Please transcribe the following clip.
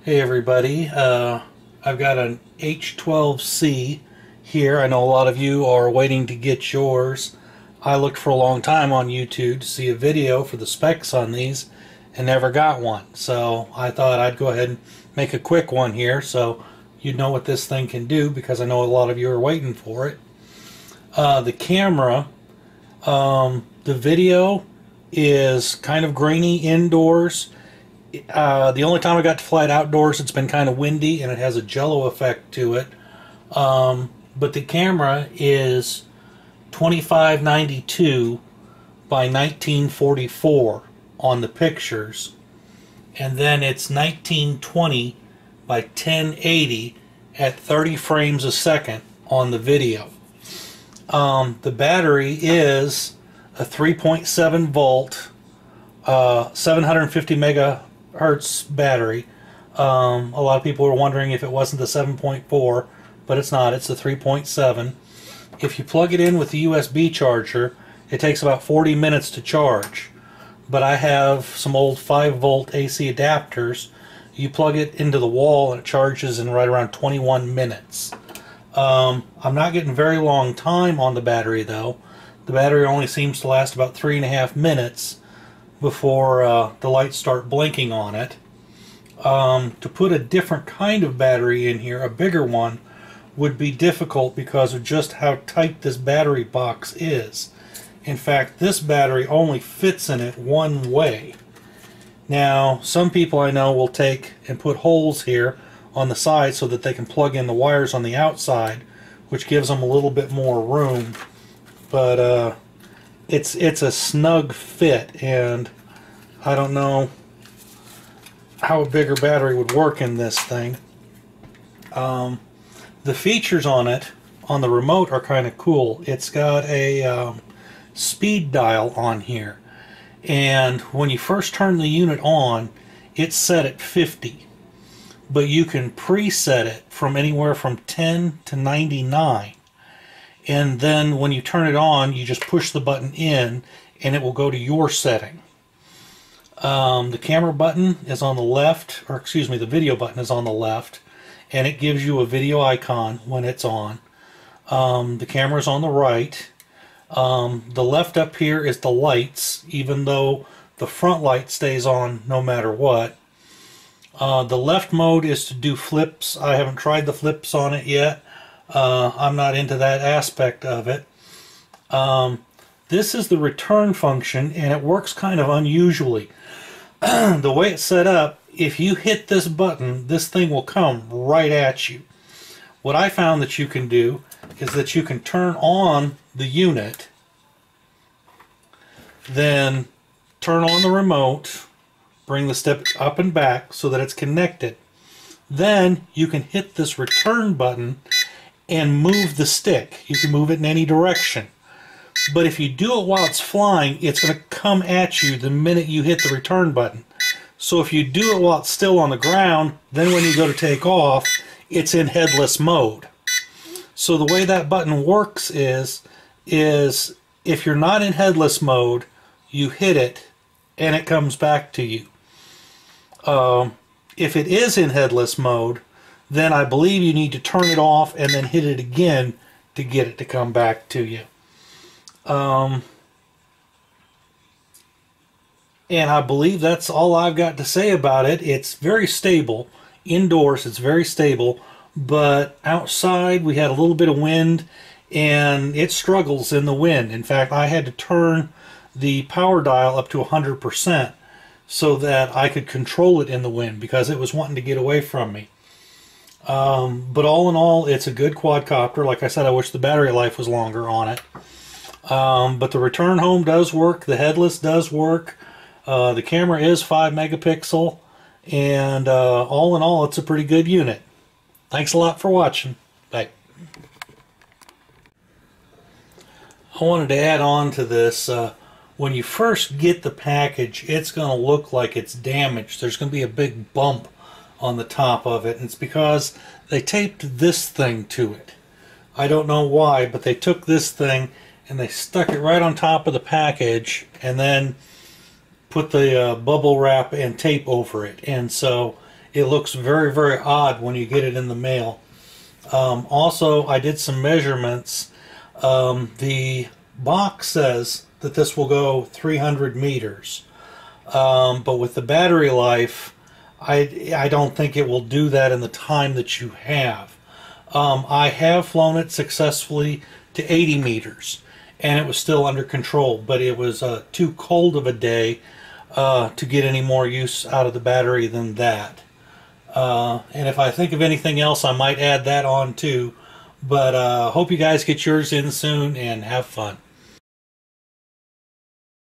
Hey everybody, I've got an H12C here. I know a lot of you are waiting to get yours. I looked for a long time on YouTube to see a video for the specs on these and never got one. So I thought I'd go ahead and make a quick one here so you know what this thing can do, because I know a lot of you are waiting for it. The camera, the video is kind of grainy indoors. The only time I got to fly it outdoors, it's been kind of windy and it has a jello effect to it. But the camera is 2592 by 1944 on the pictures, and then it's 1920 by 1080 at 30 frames a second on the video. The battery is a 3.7 volt 750 megahertz battery. A lot of people were wondering if it wasn't the 7.4, but it's not. It's the 3.7. If you plug it in with the USB charger, it takes about 40 minutes to charge. But I have some old 5 volt AC adapters. You plug it into the wall and it charges in right around 21 minutes. I'm not getting very long time on the battery though. The battery only seems to last about 3.5 minutes before the lights start blinking on it. To put a different kind of battery in here, a bigger one, would be difficult because of just how tight this battery box is. In fact, this battery only fits in it one way. Now, some people I know will take and put holes here on the side so that they can plug in the wires on the outside, which gives them a little bit more room. But it's a snug fit, and I don't know how a bigger battery would work in this thing. The features on it, on the remote, are kind of cool. It's got a speed dial on here, and when you first turn the unit on, it's set at 50, but you can preset it from anywhere from 10 to 99, and then when you turn it on, you just push the button in and it will go to your setting. The camera button is on the left, or excuse me, the video button is on the left, and it gives you a video icon when it's on. The camera's on the right. The left up here is the lights, even though the front light stays on no matter what. The left mode is to do flips. I haven't tried the flips on it yet. I'm not into that aspect of it. This is the return function, and it works kind of unusually. The way it's set up, if you hit this button, this thing will come right at you. What I found that you can do is that you can turn on the unit, then turn on the remote, bring the step up and back so that it's connected. Then you can hit this return button and move the stick. You can move it in any direction. But if you do it while it's flying, it's going to come at you the minute you hit the return button. So if you do it while it's still on the ground, then when you go to take off, it's in headless mode. So the way that button works is if you're not in headless mode, you hit it and it comes back to you. If it is in headless mode, then I believe you need to turn it off and then hit it again to get it to come back to you. And I believe that's all I've got to say about it. It's very stable. Indoors, it's very stable. But outside, we had a little bit of wind, and it struggles in the wind. In fact, I had to turn the power dial up to 100% so that I could control it in the wind, because it was wanting to get away from me. But all in all, it's a good quadcopter. Like I said, I wish the battery life was longer on it. But the return home does work. The headless does work. The camera is 5 megapixel, and all in all, it's a pretty good unit. Thanks a lot for watching. Bye. I wanted to add on to this. When you first get the package, it's going to look like it's damaged. There's going to be a big bump on the top of it, and it's because they taped this thing to it. I don't know why, but they took this thing and they stuck it right on top of the package and then put the bubble wrap and tape over it, and so It looks very, very odd when you get it in the mail. Also, I did some measurements. The box says that this will go 300 meters. But with the battery life, I don't think it will do that in the time that you have. I have flown it successfully to 80 meters, and it was still under control, but it was too cold of a day to get any more use out of the battery than that. And if I think of anything else, I might add that on too. But hope you guys get yours in soon and have fun.